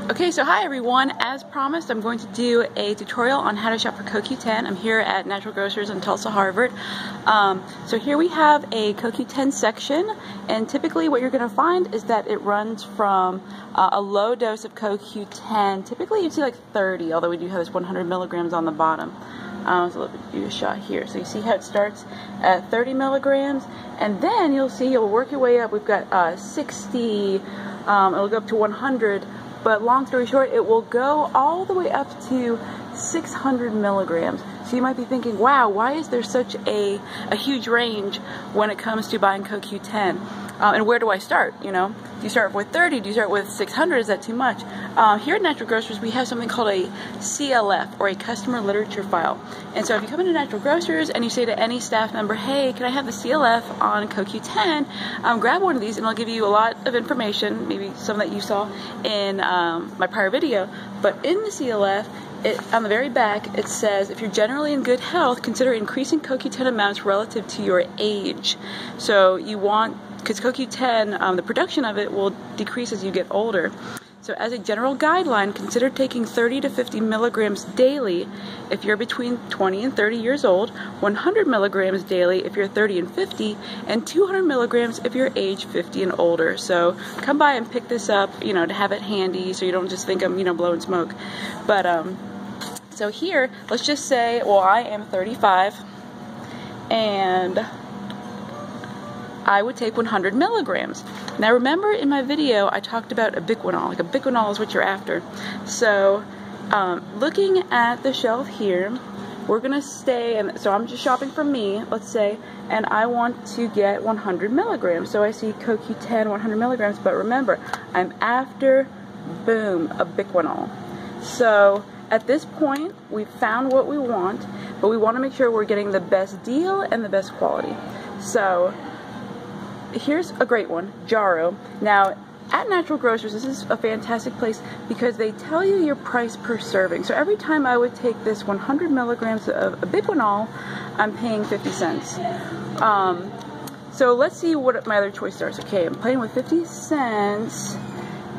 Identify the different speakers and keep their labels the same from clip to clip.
Speaker 1: Okay, so hi everyone. As promised, I'm going to do a tutorial on how to shop for CoQ10. I'm here at Natural Grocers in Tulsa, Harvard. So here we have a CoQ10 section, and typically what you're going to find is that it runs from a low dose of CoQ10. Typically you'd see like 30, although we do have this 100 milligrams on the bottom. So let me do a shot here. So you see how it starts at 30 milligrams, and then you'll see you'll work your way up. We've got 60, it'll go up to 100. But long story short, it will go all the way up to 600 milligrams. So you might be thinking, wow, why is there such a huge range when it comes to buying CoQ10? And where do I start? You know, do you start with 30? Do you start with 600? Is that too much? Here at Natural Grocers, we have something called a CLF, or a customer literature file. And so if you come into Natural Grocers and you say to any staff member, hey, can I have the CLF on CoQ10? Grab one of these and it'll give you a lot of information, maybe some that you saw in my prior video. But in the CLF, on the very back, it says, if you're generally in good health, consider increasing CoQ10 amounts relative to your age. So you want, because CoQ10, the production of it will decrease as you get older. So as a general guideline, consider taking 30 to 50 milligrams daily if you're between 20 and 30 years old, 100 milligrams daily if you're 30 and 50, and 200 milligrams if you're age 50 and older. So come by and pick this up, you know, to have it handy so you don't just think I'm, you know, blowing smoke. But, so here, let's just say, well, I am 35, and I would take 100 milligrams. Now remember in my video I talked about ubiquinol, like ubiquinol is what you're after. So looking at the shelf here, we're gonna stay, and so I'm just shopping for me, let's say, and I want to get 100 milligrams. So I see CoQ10 100 milligrams, but remember, I'm after, boom, ubiquinol. So at this point, we've found what we want, but we want to make sure we're getting the best deal and the best quality. So here's a great one, Jarrow. Now, at Natural Grocers, this is a fantastic place because they tell you your price per serving. So every time I would take this 100 milligrams of ubiquinol, I'm paying 50 cents. So let's see what my other choice are. Okay, I'm playing with 50 cents.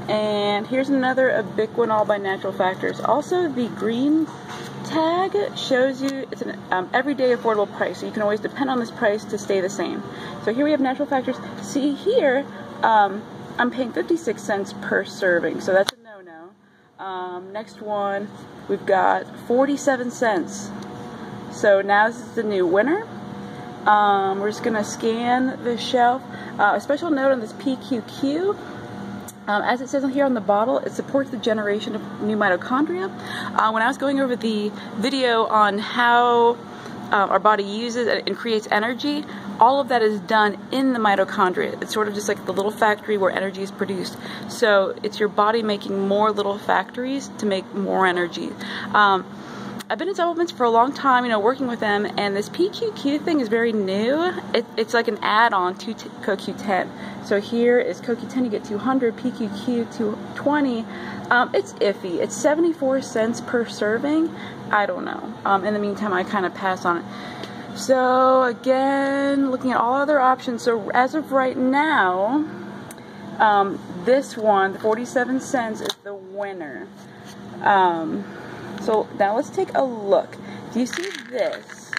Speaker 1: And here's another ubiquinol by Natural Factors. Also, the green tag shows you it's an everyday affordable price, so you can always depend on this price to stay the same. So here we have Natural Factors. See here, I'm paying 56 cents per serving, so that's a no-no. Next one, we've got 47 cents. So now this is the new winner. We're just gonna scan the shelf. A special note on this PQQ. As it says here on the bottle, it supports the generation of new mitochondria. When I was going over the video on how our body uses and creates energy, all of that is done in the mitochondria. It's sort of just like the little factory where energy is produced. So it's your body making more little factories to make more energy. I've been in supplements for a long time, you know, working with them, and this PQQ thing is very new. It's like an add-on to CoQ10. So here is CoQ10, you get 200, PQQ 220. It's iffy. It's 74 cents per serving. I don't know. In the meantime, I kind of pass on it. So again, looking at all other options. So as of right now, this one, the 47 cents, is the winner. So now let's take a look. Do you see this?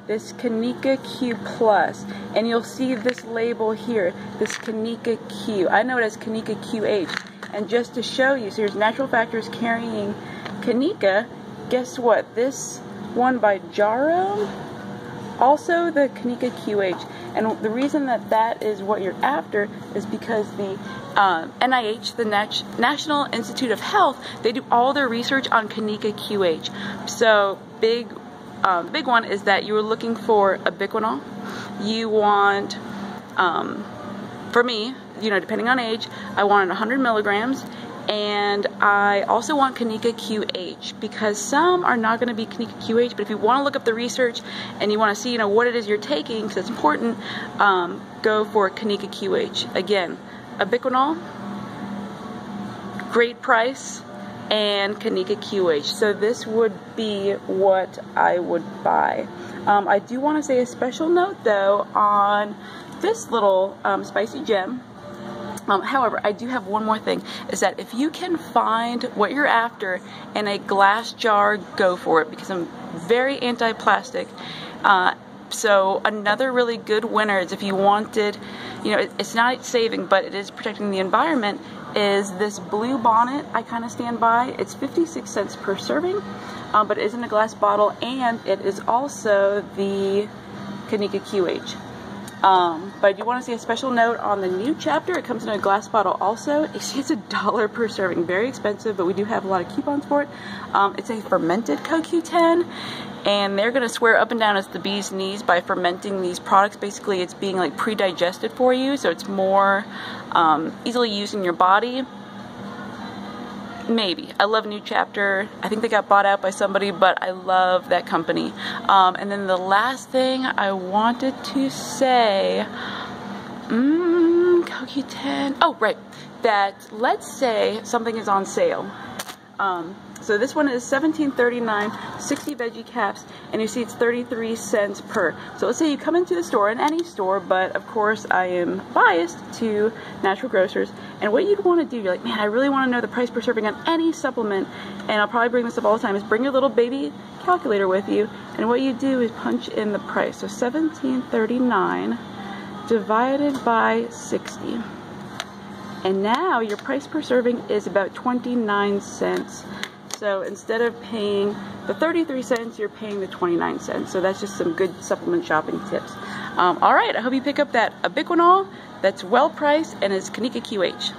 Speaker 1: This Kanika Q Plus, and you'll see this label here, this Kanika Q. I know it as Kanika QH. And just to show you, so here's Natural Factors carrying Kanika. Guess what? This one by Jarrow, also the Kanika QH. And the reason that that is what you're after is because the NIH, the National Institute of Health, they do all their research on Kanika QH. So the big one is that you were looking for ubiquinol. You want, for me, you know, depending on age, I wanted 100 milligrams. And I also want Kanika QH because some are not going to be Kanika QH, but if you want to look up the research and you want to see, you know, what it is you're taking, because it's important, go for Kanika QH. Again, ubiquinol, great price, and Kanika QH. So this would be what I would buy. I do want to say a special note though on this little spicy gem. However, I do have one more thing, is that if you can find what you're after in a glass jar, go for it, because I'm very anti-plastic. So another really good winner is, if you wanted, you know, it's not saving, but it is protecting the environment, is this blue bonnet I kind of stand by. It's 56 cents per serving, but it is in a glass bottle, and it is also the CoQ10. But I do want to say a special note on the new chapter. It comes in a glass bottle also. It's $1 per serving. Very expensive, but we do have a lot of coupons for it. It's a fermented CoQ10, and they're going to swear up and down it's the bee's knees by fermenting these products. Basically, it's being like pre-digested for you, so it's more easily used in your body. Maybe. I love New Chapter. I think they got bought out by somebody, but I love that company. And then the last thing I wanted to say, CoQ10. Oh, right. That, let's say something is on sale. So this one is $17.39, 60 veggie caps, and you see it's 33 cents per. So let's say you come into the store, in any store, but of course I am biased to Natural Grocers, and what you'd want to do, you're like, man, I really want to know the price per serving on any supplement, and I'll probably bring this up all the time, is bring your little baby calculator with you, and what you do is punch in the price. So $17.39 divided by 60. And now your price per serving is about 29 cents. So instead of paying the 33 cents, you're paying the 29 cents. So that's just some good supplement shopping tips. All right, I hope you pick up that ubiquinol that's well priced and is CoQ10.